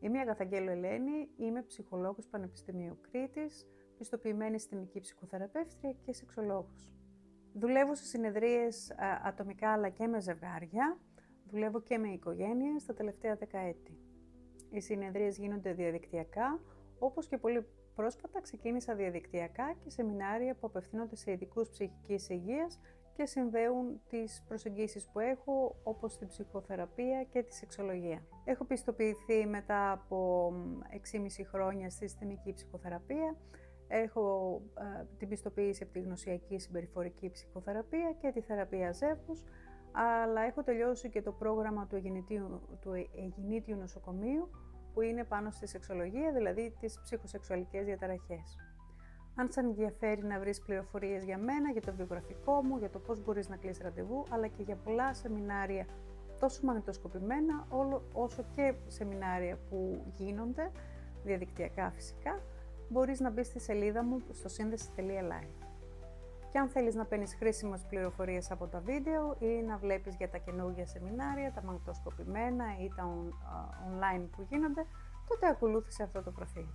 Είμαι η Αγαθαγγέλου Ελένη, είμαι ψυχολόγος Πανεπιστημίου Κρήτης, πιστοποιημένη συστημική ψυχοθεραπεύτρια και σεξολόγος. Δουλεύω σε συνεδρίες ατομικά αλλά και με ζευγάρια, δουλεύω και με οικογένειες τα τελευταία 10 έτη. Οι συνεδρίες γίνονται διαδικτυακά, όπως και πολύ πρόσφατα ξεκίνησα διαδικτυακά και σεμινάρια που απευθύνονται σε ειδικούς ψυχικής υγείας και συνδέουν τις προσεγγίσεις που έχω, όπως την ψυχοθεραπεία και τη σεξολογία. Έχω πιστοποιηθεί μετά από 6,5 χρόνια στη συστημική ψυχοθεραπεία. Έχω την πιστοποίηση από τη γνωσιακή συμπεριφορική ψυχοθεραπεία και τη θεραπεία ζεύγους, αλλά έχω τελειώσει και το πρόγραμμα του εγινήτιου νοσοκομείου, που είναι πάνω στη σεξολογία, δηλαδή τις ψυχοσεξουαλικές διαταραχές. Αν σε ενδιαφέρει να βρεις πληροφορίες για μένα, για το βιογραφικό μου, για το πώς μπορείς να κλείσεις ραντεβού, αλλά και για πολλά σεμινάρια, τόσο μαγνητοσκοπημένα, όσο και σεμινάρια που γίνονται, διαδικτυακά φυσικά, μπορείς να μπεις στη σελίδα μου στο σύνδεση.live. Και αν θέλεις να παίρνεις χρήσιμες πληροφορίες από τα βίντεο ή να βλέπεις για τα καινούργια σεμινάρια, τα μαγνητοσκοπημένα ή τα online που γίνονται, τότε ακολούθησε αυτό το προφίλ.